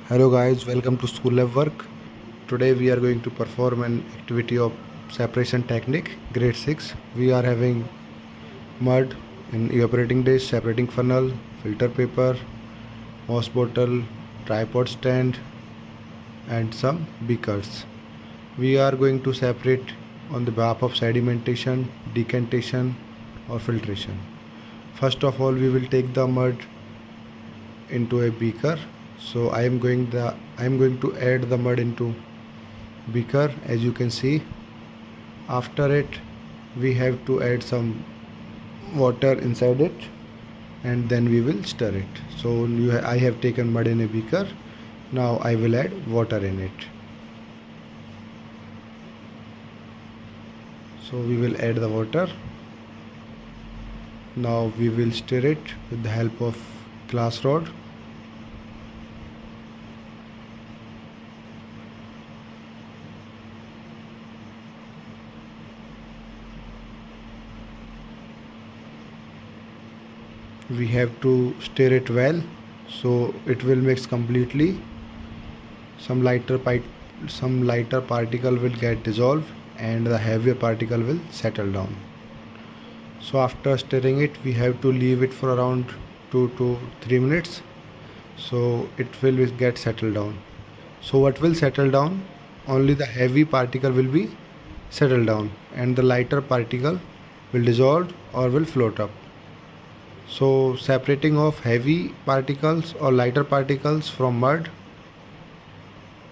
Hello guys, welcome to School Lab Work. Today we are going to perform an activity of separation technique, grade 6. We are having mud in evaporating dish, separating funnel, filter paper, hose bottle, tripod stand and some beakers. We are going to separate on the behalf of sedimentation, decantation or filtration. First of all, we will take the mud into a beaker. So I am going to add the mud into beaker. As you can see, after it we have to add some water inside it and then we will stir it. So I have taken mud in a beaker. Now I will add water in it. So we will add the water. Now we will stir it with the help of glass rod. We have to stir it well so it will mix completely. Some lighter particle will get dissolved and the heavier particle will settle down. So after stirring it, we have to leave it for around 2 to 3 minutes so it will get settled down. So what will settle down? Only the heavy particle will be settled down and the lighter particle will dissolve or will float up. So separating of heavy particles or lighter particles from mud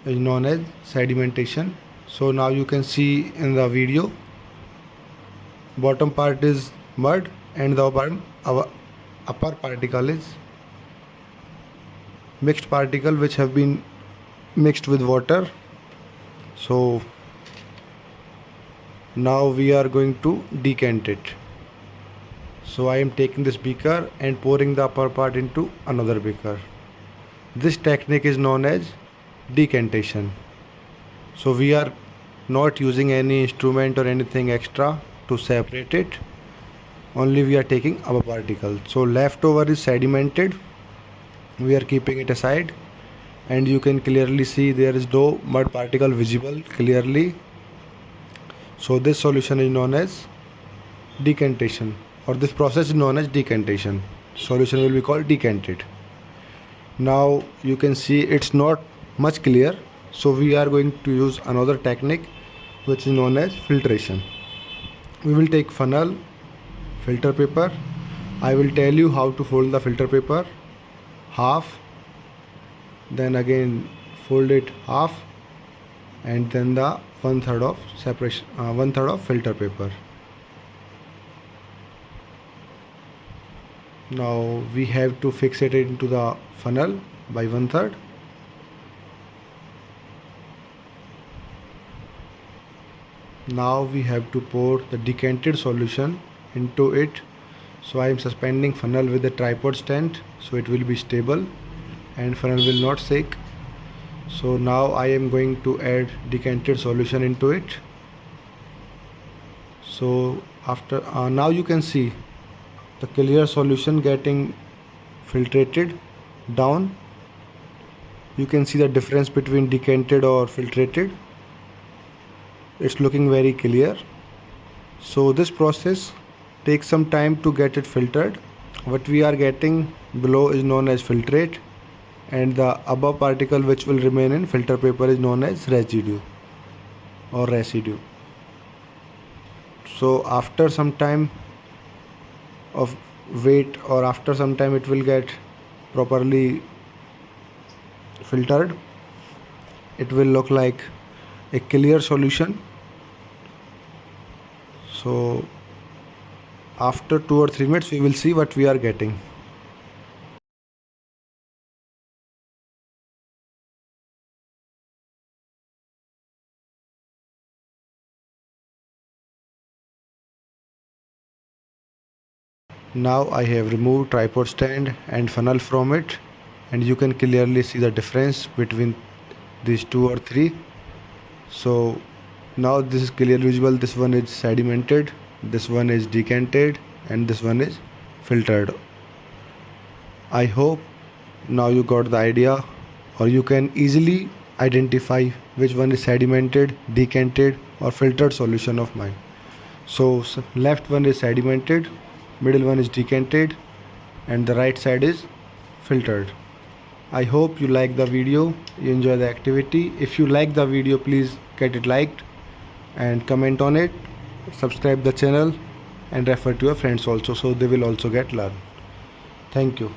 is known as sedimentation. So now you can see in the video, bottom part is mud and the upper particle is mixed particle which have been mixed with water. So now we are going to decant it. So I am taking this beaker and pouring the upper part into another beaker. This technique is known as decantation. So we are not using any instrument or anything extra to separate it. Only we are taking upper particle. So leftover is sedimented. We are keeping it aside and you can clearly see there is no mud particle visible clearly. So this solution is known as decantation, or this process is known as decantation. Solution will be called decanted. Now you can see it's not much clear, so we are going to use another technique which is known as filtration. We will take funnel, filter paper. I will tell you how to fold the filter paper half, then again fold it half, and then the 1/3 of separation, 1/3 of filter paper. Now we have to fix it into the funnel by 1/3. Now we have to pour the decanted solution into it. So I am suspending funnel with a tripod stand so it will be stable and funnel will not shake. So now I am going to add decanted solution into it. So after now you can see the clear solution getting filtrated down. You can see the difference between decanted or filtrated. It's looking very clear. So this process takes some time to get it filtered. What we are getting below is known as filtrate and the above particle which will remain in filter paper is known as residue or residue. So after some time of wait or after some time it will get properly filtered. It will look like a clear solution. So after 2 or 3 minutes we will see what we are getting. Now I have removed tripod stand and funnel from it and you can clearly see the difference between these 2 or 3. So now this is clearly visible. This one is sedimented, this one is decanted and this one is filtered. I hope now you got the idea or you can easily identify which one is sedimented, decanted or filtered solution of mine. So left one is sedimented, middle one is decanted and the right side is filtered. I hope you like the video, you enjoy the activity. If you like the video, please get it liked and comment on it, subscribe the channel and refer to your friends also, so they will also get learn. Thank you.